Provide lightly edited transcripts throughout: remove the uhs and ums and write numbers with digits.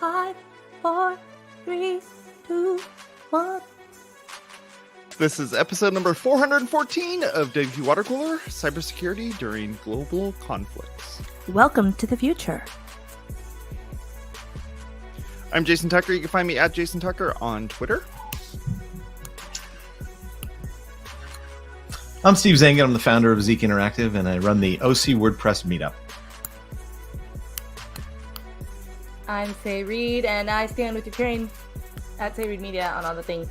5, 4, 3, 2, 1. This is episode number 414 of WPwatercooler, cybersecurity during global conflicts. Welcome to the future. I'm Jason Tucker. You can find me at Jason Tucker on Twitter. I'm Steve Zehngut. I'm the founder of Zeek Interactive, and I run the OC WordPress meetup. I'm Say Reed, and I stand with Ukraine at Say Reed Media on all the things.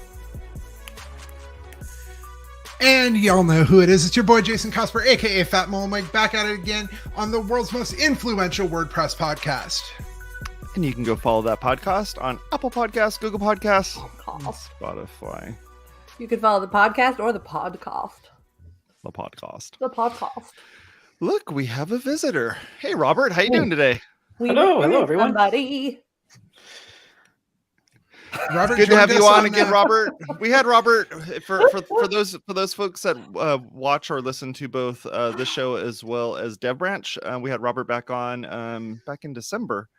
And y'all know who it is. It's your boy Jason Cosper, aka Fat Mole Mike, back at it again on the world's most influential WordPress podcast. And you can go follow that podcast on Apple Podcasts, Google Podcasts, and Spotify. You can follow the podcast or the podcast. The podcast. The podcast. Look, we have a visitor. Hey, Robert, how you doing today? Hello, everyone. Somebody. Robert, Good to have you on again, that. Robert. We had Robert for those folks that watch or listen to both this show as well as Dev Branch. We had Robert back on back in December,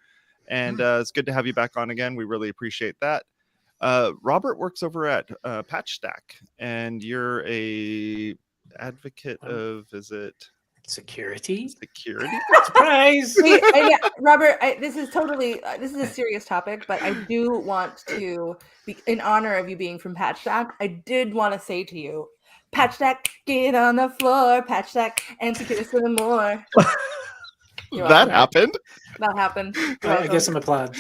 and it's good to have you back on again. We really appreciate that. Robert works over at Patchstack, and you're a advocate of, is it Security? Surprise! Wait, Robert, this is a serious topic, but I do want to, in honor of you being from Patchstack, I did want to say to you, Patchstack, get on the floor, Patchstack, and secure some more. That happened? That happened. I guess I'm applaud.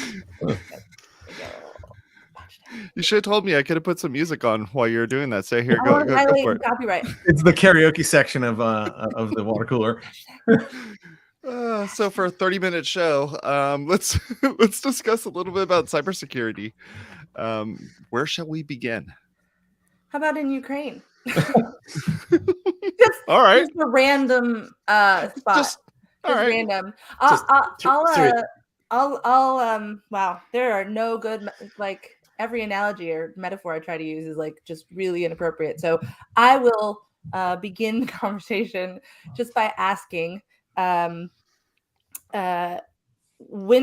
You should have told me. I could have put some music on while you were doing that. So here, go for it. Copyright. It's the karaoke section of the water cooler. So for a 30-minute show, let's discuss a little bit about cybersecurity. Where shall we begin? How about in Ukraine? All right. Just a random spot. Just random. Wow. There are no good, like, every analogy or metaphor I try to use is like just really inappropriate. So I will begin the conversation just by asking, when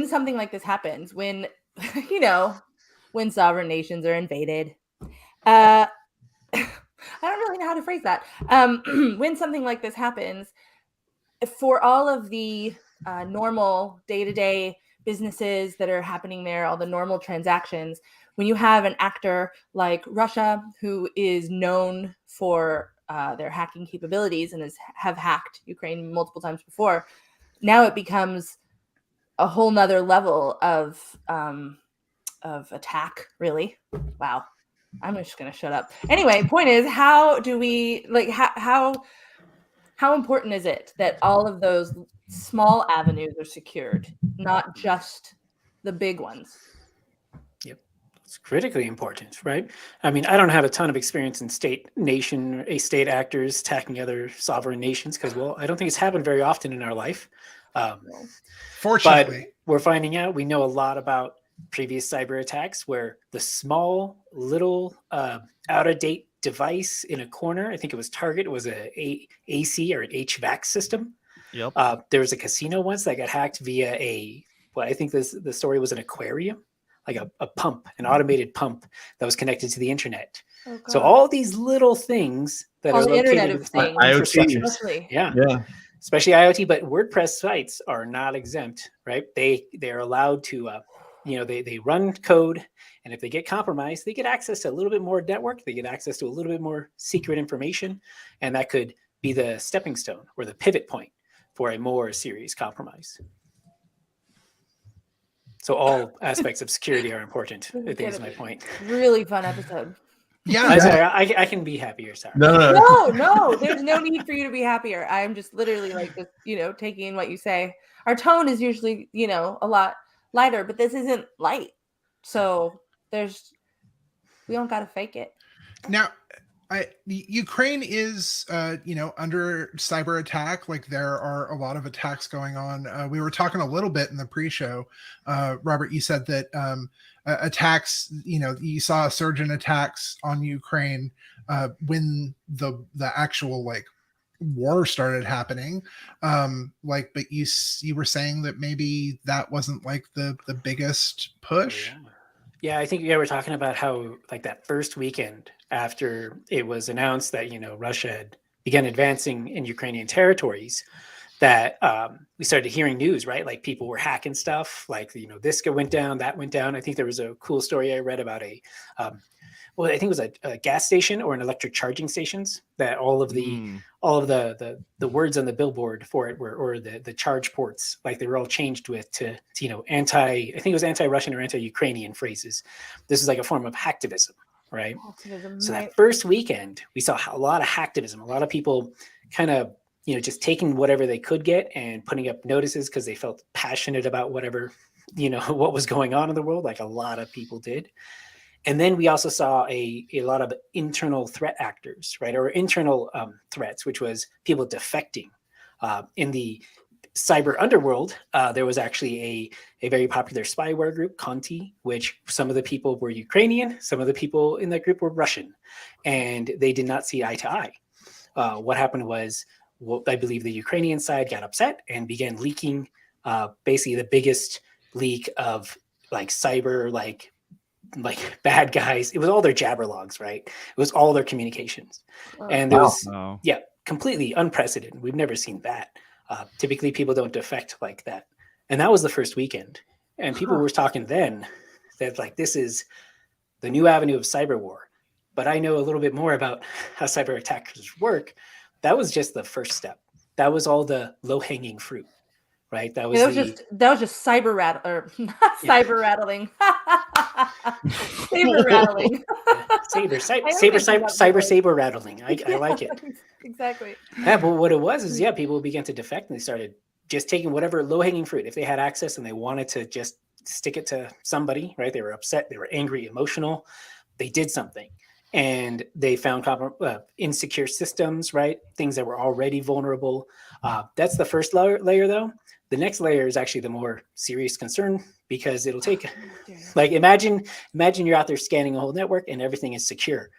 something like this happens, when, when sovereign nations are invaded, I don't really know how to phrase that. When something like this happens, for all of the normal day-to-day businesses that are happening there, all the normal transactions, when you have an actor like Russia, who is known for their hacking capabilities and have hacked Ukraine multiple times before, now it becomes a whole nother level of attack, really. Wow. I'm just going to shut up. Anyway, point is, how do we, like, how important is it that all of those small avenues are secured, not just the big ones? It's critically important, right? I mean, I don't have a ton of experience in state actors attacking other sovereign nations because, well, I don't think it's happened very often in our life. Fortunately. But we're finding out, we know a lot about previous cyber attacks where the small little out-of-date device in a corner, I think it was Target, it was a AC or an HVAC system. Yep. There was a casino once that got hacked via I think the story was an aquarium. Like a pump, an automated pump that was connected to the internet. Oh, so all these little things that all are the located Internet of Things, IoT, yeah, especially IoT. But WordPress sites are not exempt, right? They're allowed to, they run code, and if they get compromised, they get access to a little bit more network. They get access to a little bit more secret information, and that could be the stepping stone or the pivot point for a more serious compromise. So all aspects of security are important, I think is my point. Really fun episode. Yeah. I can be happier, sorry. No, there's no need for you to be happier. I'm just literally like, just, taking in what you say. Our tone is usually, a lot lighter, but this isn't light. So we don't got to fake it. Now, Ukraine is, under cyber attack. Like, there are a lot of attacks going on. We were talking a little bit in the pre-show. Robert, you said that attacks, you saw a surge in attacks on Ukraine when the actual, like, war started happening. But you were saying that maybe that wasn't like the biggest push. Yeah, I think we're talking about how like that first weekend after it was announced that Russia had begun advancing in Ukrainian territories, that we started hearing news, right? Like people were hacking stuff, like this went down, that went down. I think there was a cool story I read about I think it was a gas station or an electric charging stations, that all of the words on the billboard for it were, or the charge ports, like they were all changed to I think it was anti-Russian or anti-Ukrainian phrases. This is like a form of hacktivism, right? So that first weekend, we saw a lot of hacktivism, a lot of people kind of just taking whatever they could get and putting up notices because they felt passionate about whatever what was going on in the world, like a lot of people did. And then we also saw a lot of internal threat actors, right? Or internal threats, which was people defecting. In the cyber underworld, there was actually a very popular spyware group, Conti, which some of the people were Ukrainian, some of the people in that group were Russian, and they did not see eye to eye. What happened was, I believe the Ukrainian side got upset and began leaking basically the biggest leak of like cyber, like bad guys. It was all their jabber logs, right? It was all their communications. And there was, completely unprecedented. We've never seen that. Typically people don't defect like that. And that was the first weekend. And people were talking then that like, this is the new avenue of cyber war. But I know a little bit more about how cyber attackers work. That was just the first step. That was all the low hanging fruit. Right. That was just cyber cyber rattling. Saber rattling. Saber rattling. I like it. Exactly. Yeah, but what it was is people began to defect and they started just taking whatever low hanging fruit. If they had access and they wanted to just stick it to somebody, right? They were upset, they were angry, emotional. They did something. And they found insecure systems, right? Things that were already vulnerable. That's the first layer, though. The next layer is actually the more serious concern, because it'll take, like, imagine you're out there scanning a whole network and everything is secure.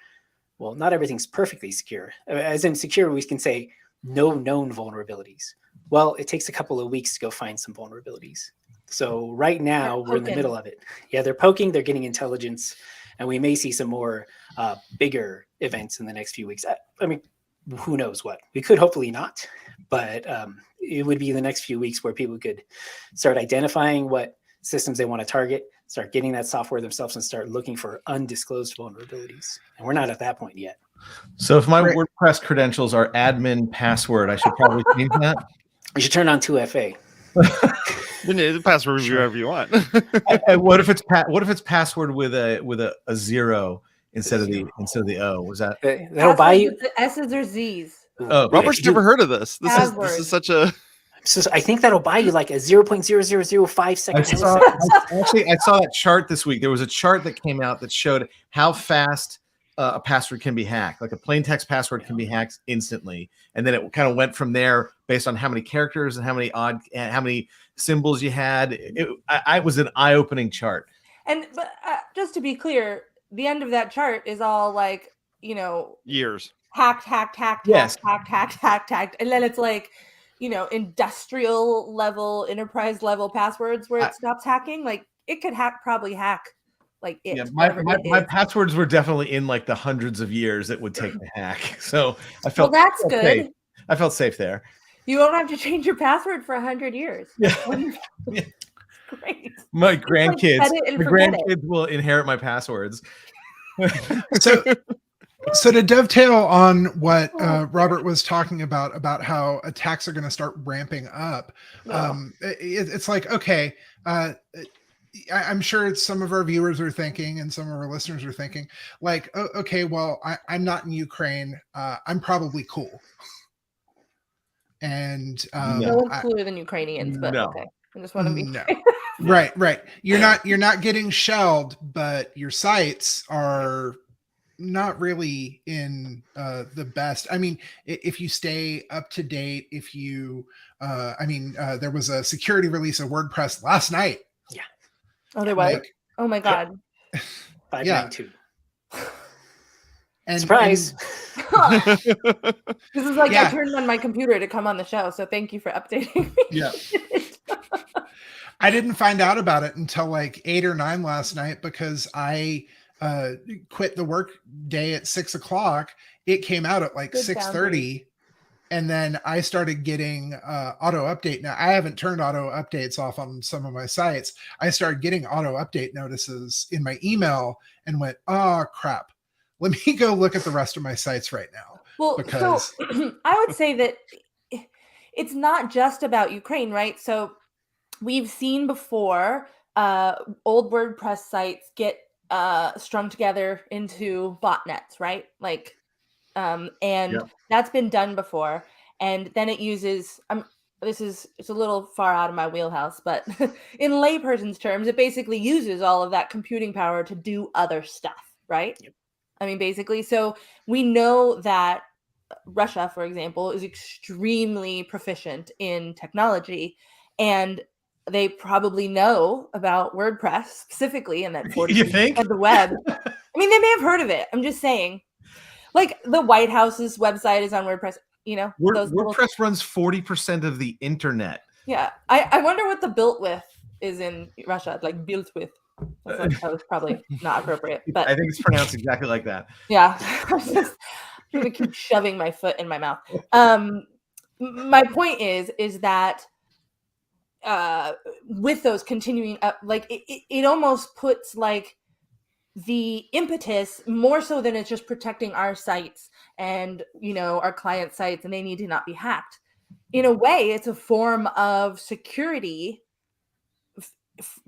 Well, not everything's perfectly secure. As in secure, we can say no known vulnerabilities. Well, it takes a couple of weeks to go find some vulnerabilities. So right now we're in the middle of it. Yeah, they're poking, they're getting intelligence, and we may see some more bigger events in the next few weeks. I mean, who knows what? We could hopefully not, but it would be the next few weeks where people could start identifying what systems they want to target, start getting that software themselves, and start looking for undisclosed vulnerabilities. And we're not at that point yet. So if my WordPress credentials are admin password, I should probably change that. You should turn on 2FA. The password wherever you want. What if it's password with a zero instead of the O? Was that that'll buy you S's or Z's? Oh, Robert's never heard of this. This is such a. So I think that'll buy you like a 0.0005 seconds. I saw that chart this week. There was a chart that came out that showed how fast a password can be hacked. Like a plain text password can be hacked instantly, and then it kind of went from there based on how many characters and how many symbols you had. It was an eye-opening chart. But just to be clear, the end of that chart is all like years hacked, yes. hacked, and then it's like industrial level, enterprise level passwords where it stops hacking. Like it could probably hack. Like it. Yeah, my passwords were definitely in like the hundreds of years it would take to hack. So I felt that's good. Safe. I felt safe there. You won't have to change your password for 100 years. Yeah. Yeah. Great. My grandkids will inherit my passwords. So to dovetail on what Robert was talking about how attacks are going to start ramping up, it's like, okay, I'm sure some of our viewers are thinking and some of our listeners are thinking like, oh, okay, well, I'm not in Ukraine. I'm probably cool. And no one's cooler than Ukrainians, but okay. I just want to be right. You're not getting shelled, but your sites are not really in the best. I mean, if you stay up to date, if you there was a security release of WordPress last night. Yeah. Oh, there was. Oh my God. 592. And Surprise. This is like I Yeah. turned on my computer to come on the show, so thank you for updating me. Yeah. I didn't find out about it until like 8 or 9 last night because I quit the work day at 6 o'clock. It came out at like Good 6:30. And then I started getting auto update. Now I haven't turned auto updates off on some of my sites. I started getting auto update notices in my email and went, oh crap. Let me go look at the rest of my sites right now. Well, Because so I would say that it's not just about Ukraine, right? So we've seen before old WordPress sites get strung together into botnets, right? Like, and Yeah. that's been done before. And then it uses, it's a little far out of my wheelhouse, but in layperson's terms, it basically uses all of that computing power to do other stuff, right? Yep. I mean, basically, so we know that Russia, for example, is extremely proficient in technology, and they probably know about WordPress specifically, and that 40% You think? of the web. I mean, they may have heard of it. I'm just saying, like the White House's website is on WordPress. You know, those little- WordPress runs 40% of the internet. yeah. I wonder what the built with is in Russia, like built with. That was probably not appropriate, but I think it's pronounced exactly like that. yeah. I'm gonna keep shoving my foot in my mouth. My point is that with those continuing up, like it almost puts like the impetus more so than it's just protecting our sites and our client sites, and they need to not be hacked. In a way, it's a form of security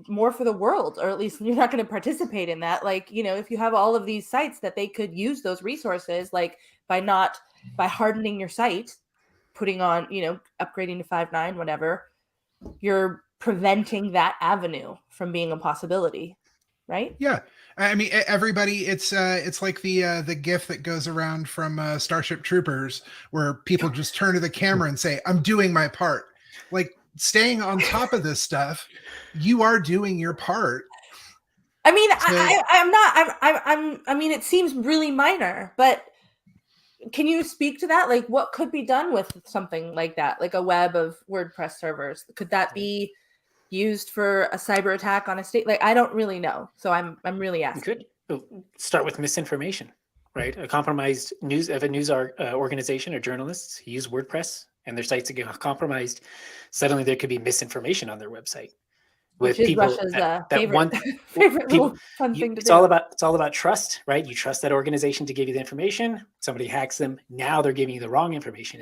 more for the world, or at least you're not going to participate in that. Like, if you have all of these sites that they could use those resources, like by hardening your site, putting on, upgrading to 5.9, whatever, you're preventing that avenue from being a possibility, right? yeah, I mean, everybody, it's like the GIF that goes around from Starship Troopers, where people just turn to the camera and say, "I'm doing my part." Like, staying on top of this stuff, you are doing your part. I mean, So- I'm not. I mean, it seems really minor, but can you speak to that? Like, what could be done with something like that, like a web of WordPress servers? Could that be used for a cyber attack on a state? Like, I don't really know, so I'm really You asking. could start with misinformation, right? A compromised news organization or journalists use WordPress and their sites get compromised. Suddenly, there could be misinformation on their website. Which is Russia's favorite little fun thing to it's do. all about trust, right? You trust that organization to give you the information. Somebody hacks them. Now they're giving you the wrong information,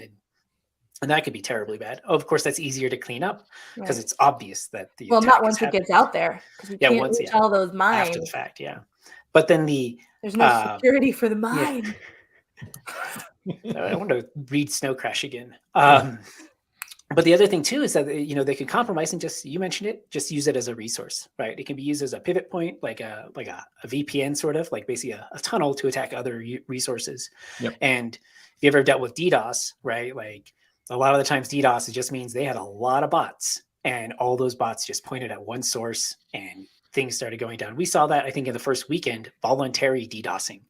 and that could be terribly bad. Of course, that's easier to clean up because Right. it's obvious that the Well, attack not has once it happened. gets out there, because you can't reach all those mines. After the fact, yeah. But then There's no security for the mine. I want to read Snow Crash again. But the other thing too is that they could compromise and you mentioned it, just use it as a resource, right? It can be used as a pivot point, like a VPN sort of, like basically a tunnel to attack other resources. Yep. And if you ever dealt with DDoS, right? Like a lot of the times DDoS, it just means they had a lot of bots, and all those bots just pointed at one source, and things started going down. We saw that, I think, in the first weekend, voluntary DDoSing.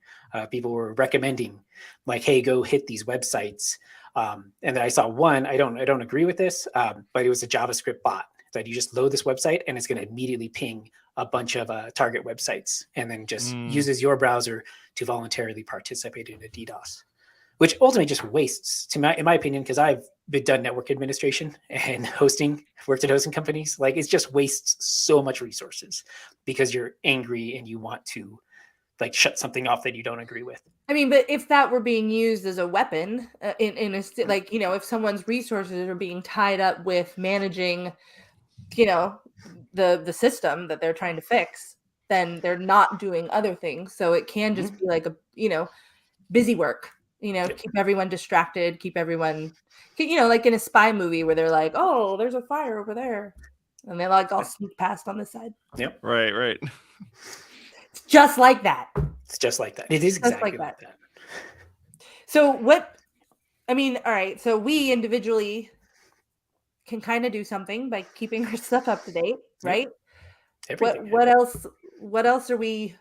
People were recommending, like, hey, go hit these websites. And then I saw one, I don't agree with this, but it was a JavaScript bot that you just load this website and it's going to immediately ping a bunch of target websites, and then just uses your browser to voluntarily participate in a DDoS, which ultimately just wastes, in my opinion, because I've done network administration and worked at hosting companies. Like, it just wastes so much resources because you're angry and you want to like shut something off that you don't agree with. I mean, but if that were being used as a weapon in a like, if someone's resources are being tied up with managing, the system that they're trying to fix, then they're not doing other things. So it can just be like a, busy work, to keep everyone distracted, keep everyone, like in a spy movie where they're like, oh, there's a fire over there, and they like all sneak past on this side. Yep. Right. It's just like that. It's just like that. It is exactly like that. So all right. So we individually can kind of do something by keeping our stuff up to date, right? Everything. What else are we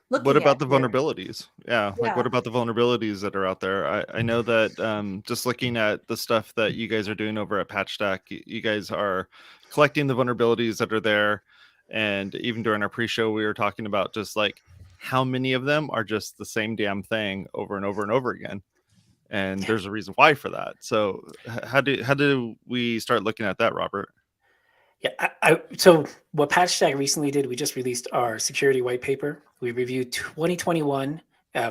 What looking about at the here. vulnerabilities? Yeah, like what Yeah. about the vulnerabilities that are out there? I know that just looking at the stuff that you guys are doing over at Patchstack, you guys are collecting the vulnerabilities that are there. And even during our pre-show, we were talking about just like how many of them are just the same damn thing over and over and over again. And there's a reason why for that. So how do we start looking at that, Robert? Yeah, so what Patchstack recently did, we just released our security white paper. We reviewed 2021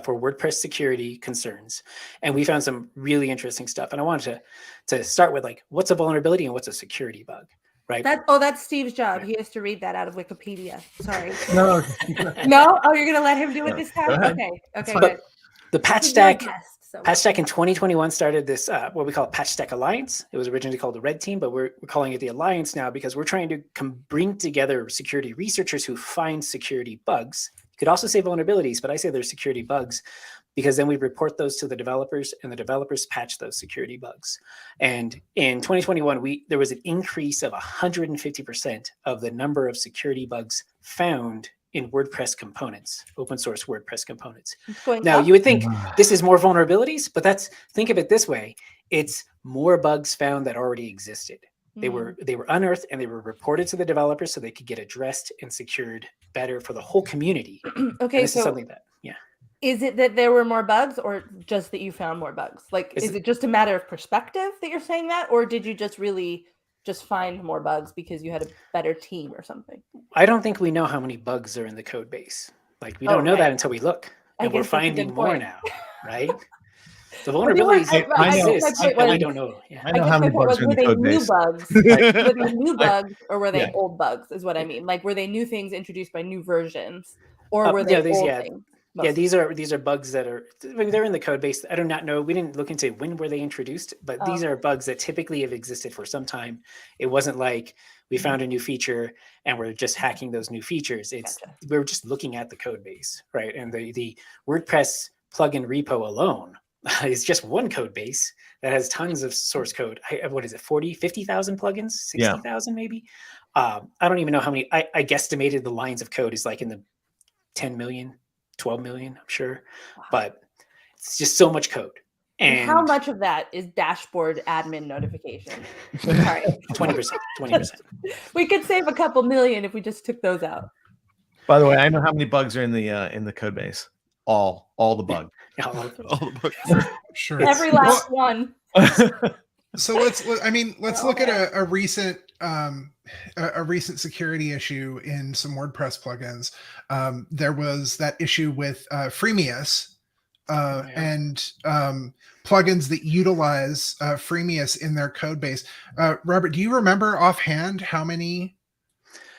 for WordPress security concerns, and we found some really interesting stuff. And I wanted to start with like, what's a vulnerability and what's a security bug, right? That's Steve's job. He has to read that out of Wikipedia. Sorry. No, No? Oh, you're gonna let him do it this time? Go ahead. Okay, fine. good. The This is your Patchstack guest, so- Patchstack in 2021 started this, what we call Patchstack Alliance. It was originally called the Red Team, but we're calling it the Alliance now because we're trying to bring together security researchers who find security bugs. You could also say vulnerabilities, but I say they're security bugs because then we report those to the developers and the developers patch those security bugs. And in 2021, there was an increase of 150% of the number of security bugs found in WordPress components, open source WordPress components. Now, you would think this is more vulnerabilities, but think of it this way. It's more bugs found that already existed. They were unearthed and they were reported to the developers so they could get addressed and secured better for the whole community. Okay, this is something that, is it that there were more bugs or just that you found more bugs? Like, is it just a matter of perspective that you're saying that? Or did you just really just find more bugs because you had a better team or something? I don't think we know how many bugs are in the code base. Like, we don't know that until we look. And we're finding more now, right? The vulnerabilities exist. I don't know. Yeah. I know how many bugs are in the code base. Were they new bugs or were they old bugs is what I mean. Like, were they new things introduced by new versions or were they old things? Yeah, these are bugs that are, they're in the code base. I do not know. We didn't look into when were they introduced, but these are bugs that typically have existed for some time. It wasn't like we found a new feature and we're just hacking those new features. We're just looking at the code base, right? And the WordPress plugin repo alone is just one code base that has tons of source code. What is it, 40, 50,000 plugins, 60,000 maybe? I don't even know how many. I guesstimated the lines of code is like in the 10 million. 12 million, I'm sure, but it's just so much code. And how much of that is dashboard admin notification? Sorry, 20%. We could save a couple million if we just took those out. By the way, I know how many bugs are in the code base. All the bugs. All the bugs. Sure. Every last one. So let's look at a recent security issue in some WordPress plugins. There was that issue with Freemius and plugins that utilize Freemius in their code base. Robert, do you remember offhand how many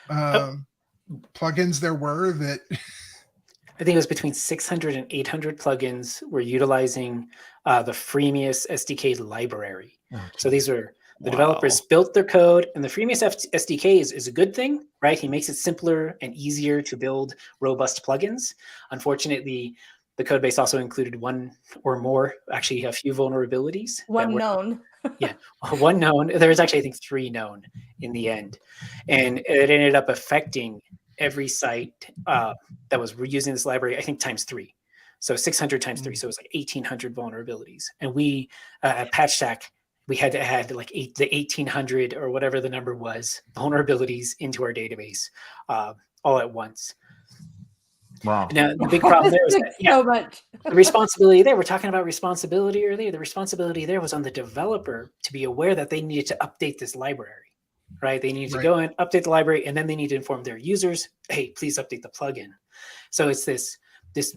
plugins there were that? I think it was between 600 and 800 plugins were utilizing the Freemius SDK library. So these are the developers built their code, and the Freemius SDK is a good thing, right? He makes it simpler and easier to build robust plugins. Unfortunately, the code base also included one or more, actually a few vulnerabilities. One known. One known. There was actually, I think, 3 known in the end. And it ended up affecting every site that was using this library, I think, times 3. So 600 times 3. So it was like 1,800 vulnerabilities. And we, at Patchstack, we had to add like the 1,800 or whatever the number was, vulnerabilities into our database all at once. Wow. Now, the big problem there was that, so much. the responsibility there, we're talking about responsibility earlier. The responsibility there was on the developer to be aware that they needed to update this library, right? They needed to go and update the library, and then they need to inform their users, hey, please update the plugin. So it's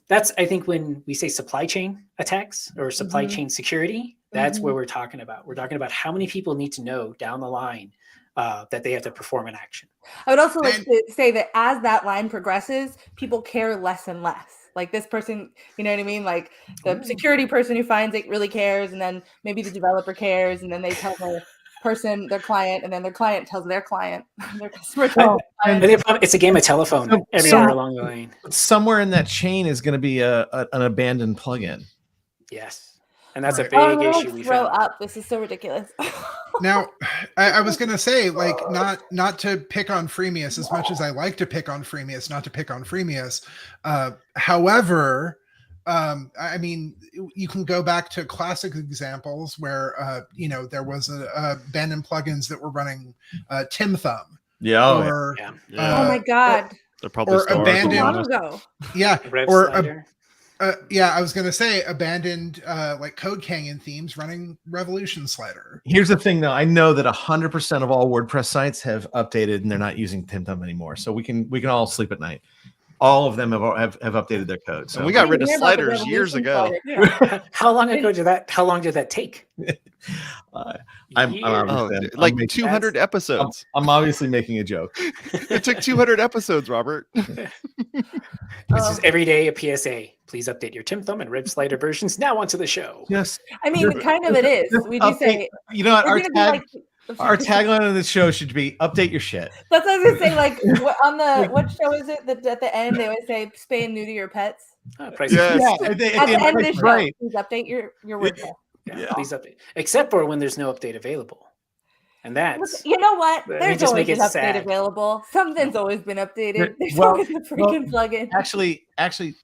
that's, I think, when we say supply chain attacks or supply chain security, that's where we're talking about. We're talking about how many people need to know down the line that they have to perform an action. I would also like to say that as that line progresses, people care less and less. Like this person, you know what I mean? Like the security person who finds it really cares, and then maybe the developer cares, and then they tell their person, their client, and then their client tells their client, their customer tells their client. It's a game of telephone everywhere along the line. Somewhere in that chain is going to be an abandoned plugin. Yes. And that's a Right. big I'm gonna issue we throw found. up. This is so ridiculous. Now, I was gonna say, like, not to pick on Freemius as much as I like to pick on Freemius, not to pick on Freemius. However, I mean, you can go back to classic examples where there was a abandoned plugins that were running Tim Thumb. Yeah. Or Yeah. Oh my god. They're probably or still So abandoned- long honest. ago. yeah, Rev or slider. yeah, I was gonna say abandoned like Code Canyon themes running Revolution Slider. Here's the thing, though. I know that 100% of all WordPress sites have updated and they're not using Tim Thumb anymore. So we can all sleep at night. All of them have updated their code. So And we got I rid didn't of hear about the sliders years Revolution ago. slider. Yeah. How long did that take? I'm Years. obviously- I'm Like making- 200 episodes. I'm obviously making a joke. It took 200 episodes, Robert. This is every day a PSA. Please update your Tim Thumb and Rev Slider versions now onto the show. Yes. I mean, kind of it is. We do say You know what? we're Our gonna be tag, like our tagline on this show should be "Update your shit." That's what I was gonna say. Like on the what show is it that at the end they always say spay and neuter your pets. Price Yes. Yeah, At the end of the show, right. please update your WordPress. Yeah, please update. Except for when there's no update available. And that's You know what? Let me There's just always make an it update sad. available. Something's always been updated. There's Well- always a freaking plugin. Actually,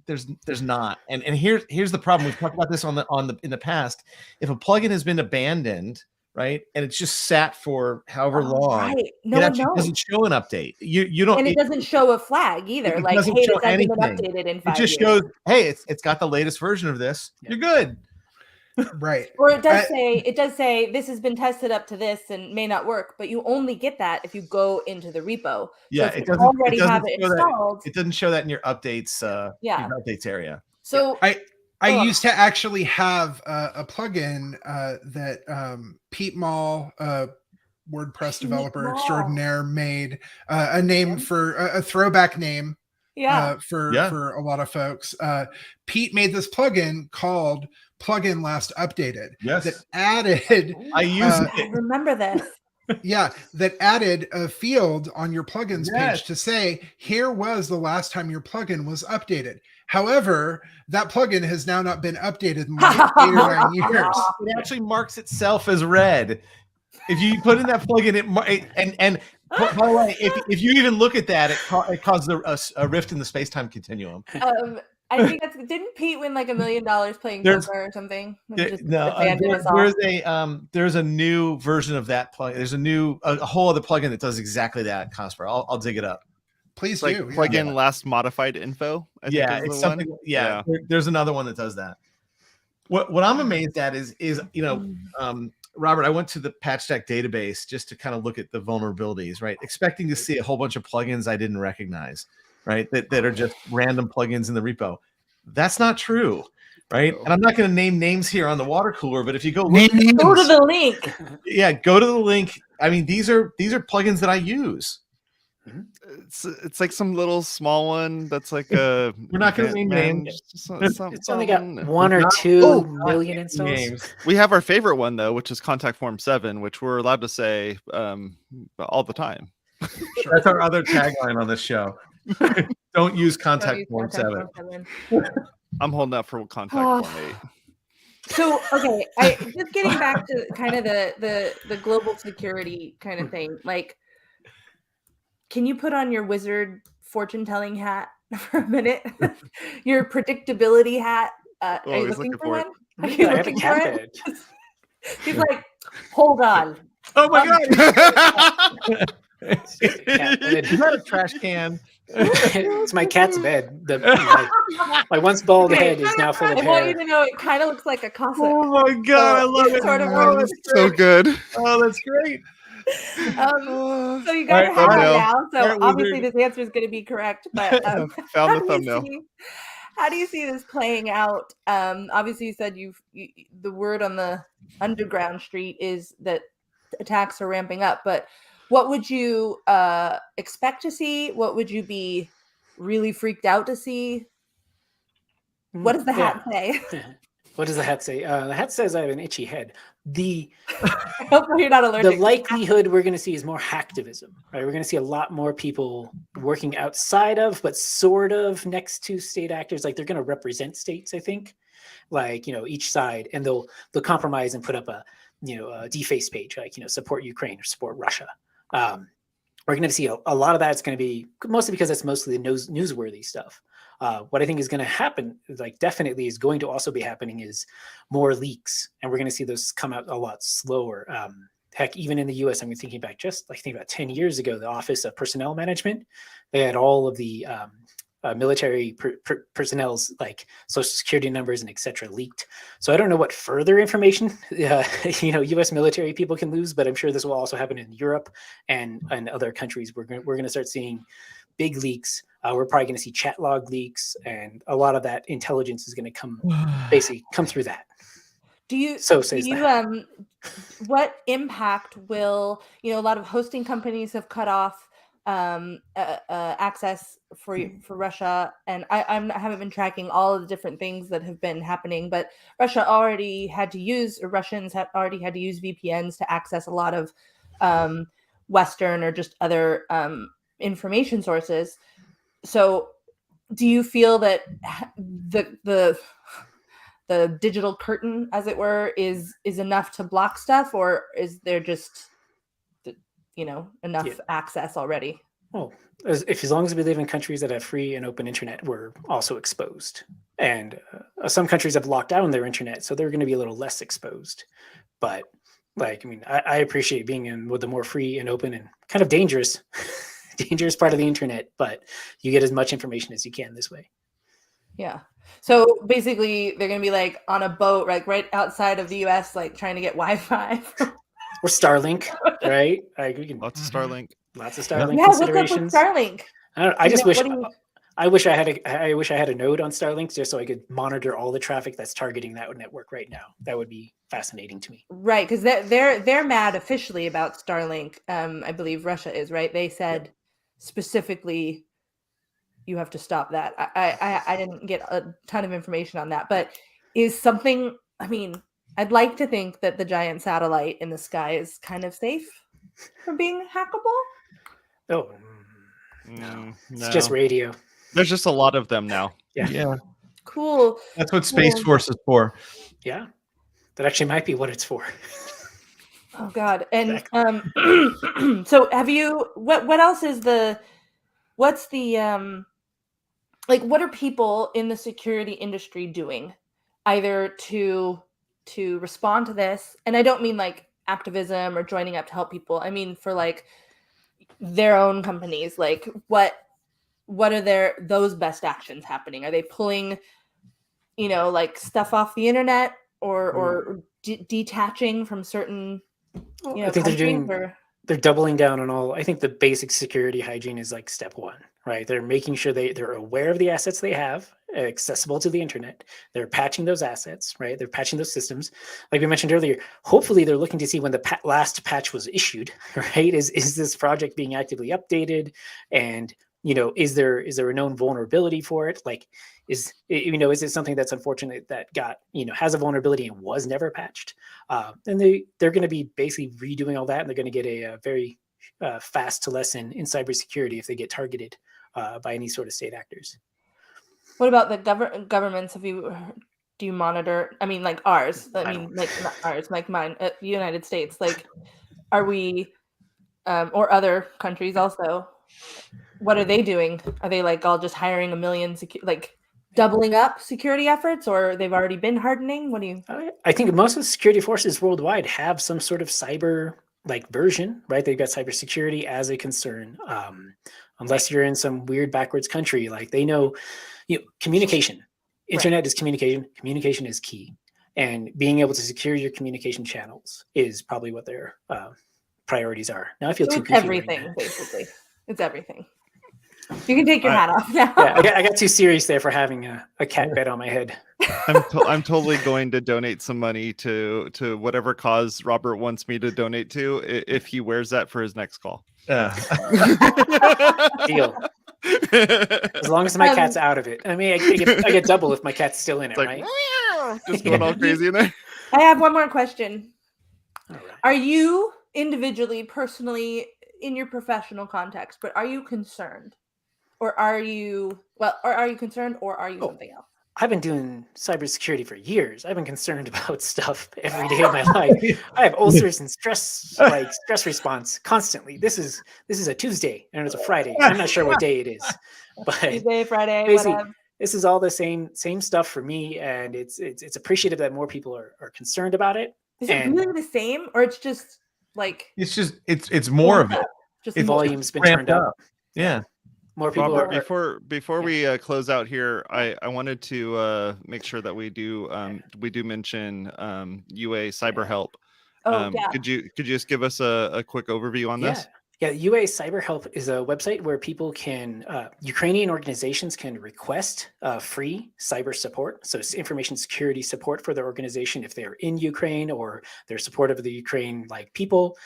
there's not. And here's the problem. We've talked about this in the past. If a plugin has been abandoned, right, and it's just sat for however long, Right. No it one actually knows. doesn't show an update. You don't. And it doesn't show a flag either. It Like, doesn't hey, show this hasn't been anything. updated in It 5 just years. shows, hey, it's got the latest version of this. Yeah. You're good. Right. Or it does say this has been tested up to this and may not work, but you only get that if you go into the repo. Yeah, if it you doesn't already doesn't have it show that- installed. It doesn't show that in your updates. Yeah. Your updates area. So I Oh. used to actually have a plugin that Pete Mall, WordPress Pete developer Mall. extraordinaire, made a name for a throwback name yeah. for a lot of folks. Pete made this plugin called Plugin Last Updated Yes. that added I use I it. remember this. that added a field on your plugins Yes. page to say, here was the last time your plugin was updated. However, that plugin has now not been updated in like 8 or 9 years. It actually marks itself as red. If you put in that plugin, and by the way, if you even look at that, it causes a rift in the space-time continuum. I think didn't Pete win like $1 million playing There's- poker or something? Just No, abandon us all. there's a new version of that plugin. There's a whole other plugin that does exactly that. Cosper, I'll dig it up. Please It's like do. plugin last modified info. I think Yeah, is it's the one. something. Yeah, there's another one that does that. What I'm amazed at is Robert, I went to the Patchstack database just to kind of look at the vulnerabilities, right? Expecting to see a whole bunch of plugins I didn't recognize, right? That are just random plugins in the repo. That's not true, right? And I'm not going to name names here on the water cooler, but if you go look, Go to the link. yeah, go to the link. I mean, these are plugins that I use. It's like some little small one that's like a. We're not gonna name names. It's only got someone- 1 or not- 2 oh, million installs. Names. We have our favorite one though, which is Contact Form 7, which we're allowed to say all the time. That's our other tagline on this show. Don't use Don't Contact use Form Contact 7. Form 7. I'm holding up for Contact Oh. Form 8. So okay, just getting back to kind of the global security kind of thing. Like, can you put on your wizard fortune telling hat for a minute? Your predictability hat. Are you Always looking looking for for one? it. Are you I have a looking for cat it? bed. He's like, hold on. Oh my God! It's just a cat bed. Is that a trash can? It's my cat's bed. My once bald head is now full of I want you hair. to know it kind of looks like a cassock. Oh my God! I love it. Sort of Oh, one. that's So great. good. Oh, that's great. So you All got right, a hat thumbnail. now. So All right, obviously wizard. this answer is going to be correct. But Found how the do you thumbnail. how do you see this playing out? Obviously, you said the word on the underground street is that attacks are ramping up. But what would you expect to see? What would you be really freaked out to see? What does the hat say? What does the hat say? The hat says I have an itchy head. Hopefully you're not allergic. The likelihood we're going to see is more hacktivism, right? We're going to see a lot more people working outside of, but sort of next to state actors. Like they're going to represent states, I think. like, each side, and they'll compromise and put up a deface page, like, support Ukraine or support Russia. We're going to see a lot of that's going to be mostly because it's mostly the newsworthy stuff. What I think is going to happen, like definitely is going to also be happening, is more leaks, and we're going to see those come out a lot slower. Heck, even in the U.S., I'm thinking back about 10 years ago, the Office of Personnel Management, they had all of the military personnel's like social security numbers and et cetera leaked. So I don't know what further information U.S. military people can lose, but I'm sure this will also happen in Europe and other countries. We're going to start seeing big leaks. We're probably going to see chat log leaks, and a lot of that intelligence is going to come through that. What impact will, a lot of hosting companies have cut off access for Russia, and I haven't been tracking all of the different things that have been happening, but Russians have already had to use VPNs to access a lot of Western or just other information sources. So do you feel that the digital curtain, as it were, is enough to block stuff, or is there just enough access already? Well, as long as we live in countries that have free and open internet, we're also exposed. And some countries have locked down their internet, so they're going to be a little less exposed. But I appreciate being in with the more free and open and kind of dangerous part of the internet, but you get as much information as you can this way. Yeah. So basically, they're going to be like on a boat, like right outside of the U.S., like trying to get Wi-Fi. Or Starlink, right? Lots of Starlink. Lots of Starlink considerations. What's up with Starlink? I wish I had a node on Starlink just so I could monitor all the traffic that's targeting that network right now. That would be fascinating to me. Right, because they're mad officially about Starlink. I believe Russia is, right. They said specifically, you have to stop that. I didn't get a ton of information on that, but is something, I'd like to think that the giant satellite in the sky is kind of safe from being hackable. Oh, no. It's just radio. There's just a lot of them now. Yeah. Cool. That's what Space Force is for. Yeah. That actually might be what it's for. Oh God. And so have you, what else is what are people in the security industry doing either to respond to this? And I don't mean like activism or joining up to help people. I mean for like their own companies, like what are those best actions happening? Are they pulling, like stuff off the internet or detaching from certain, I think they're doubling down on all. I think the basic security hygiene is like step one, right? They're making sure they're aware of the assets they have accessible to the internet. They're patching those assets, right? They're patching those systems. Like we mentioned earlier, hopefully they're looking to see when the last patch was issued, right? Is this project being actively updated? And, is there a known vulnerability for it? Like, is it something that's unfortunate that got, has a vulnerability and was never patched? And they're going to be basically redoing all that, and they're going to get a very fast to lesson in cybersecurity if they get targeted by any sort of state actors. What about the governments? Do you monitor? Like ours. Like not ours, like mine, the United States. Like, are we, or other countries also? What are they doing? Are they like all just hiring 1 million, doubling up security efforts, or they've already been hardening? What do you? I think most of the security forces worldwide have some sort of cyber version, right? They've got cybersecurity as a concern. Unless you're in some weird backwards country, like they know, communication. Internet is communication. Communication is key, and being able to secure your communication channels is probably what their priorities are. Now I feel too everything right basically. It's everything. You can take your hat off now. Yeah, I got too serious there for having a cat bed on my head. I'm totally going to donate some money to whatever cause Robert wants me to donate to if he wears that for his next call. Deal. As long as my cat's out of it. I get double if my cat's still in it, right? Just going all crazy in there. I have one more question. All right. Are you individually, personally, in your professional context, but are you concerned? Or are you concerned, or are you something else? I've been doing cybersecurity for years. I've been concerned about stuff every day of my life. I have ulcers and stress response constantly. This is a Tuesday and it's a Friday. I'm not sure what day it is, but Tuesday, Friday, basically, whatever. this is all the same stuff for me, and it's appreciative that more people are concerned about it. Is it really the same, or it's just like it's more of it. Just the more? volume's been Ramped turned up. Yeah. More people Robert, before we close out here, I wanted to make sure that we do mention UA Cyber Help. Oh, yeah. Could you just give us a quick overview on this? Yeah, UA Cyber Help is a website where people can, Ukrainian organizations can request free cyber support. So it's information security support for their organization if they're in Ukraine or they're supportive of the Ukraine like people.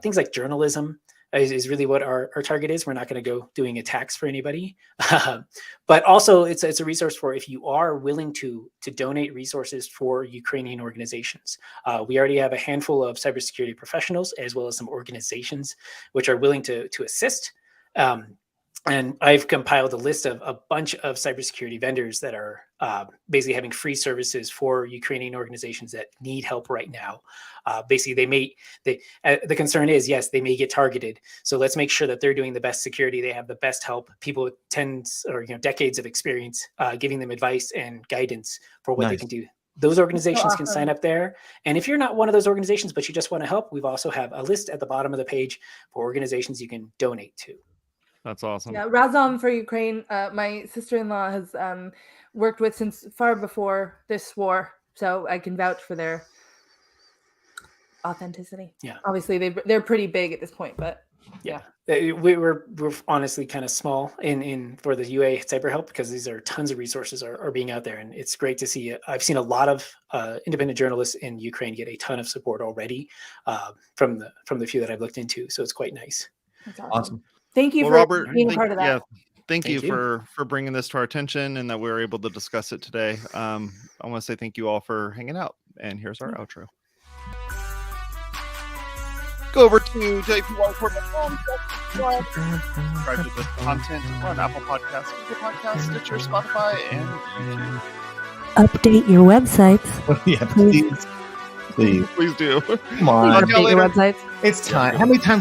Things like journalism is really what our target is. We're not going to go doing attacks for anybody. But also it's a resource for if you are willing to donate resources for Ukrainian organizations. We already have a handful of cybersecurity professionals as well as some organizations which are willing to assist. And I've compiled a list of a bunch of cybersecurity vendors that are basically having free services for Ukrainian organizations that need help right now. Basically, the concern is, yes, they may get targeted. So let's make sure that they're doing the best security. They have the best help, people with tens or decades of experience, giving them advice and guidance for what they can do. Those organizations can sign up there. And if you're not one of those organizations, but you just want to help, we've also have a list at the bottom of the page for organizations you can donate to. That's awesome. Yeah, Razom for Ukraine. My sister-in-law has worked with since far before this war, so I can vouch for their authenticity. Yeah, obviously they're pretty big at this point, but yeah, we're honestly kind of small in for the UA Cyber Help because these are tons of resources are being out there, and it's great to see. I've seen a lot of independent journalists in Ukraine get a ton of support already from the few that I've looked into, so it's quite nice. That's awesome. Thank you for Robert, being part of that. Yeah, thank you for bringing this to our attention and that we were able to discuss it today. I want to say thank you all for hanging out, and here's our outro. Go over to WPwatercooler.com, subscribe to the content on Apple Podcasts, Google Podcasts, Stitcher, Spotify, and YouTube. Update your websites. Yeah, please do. Please do. Come on. Update your websites. It's time. How many times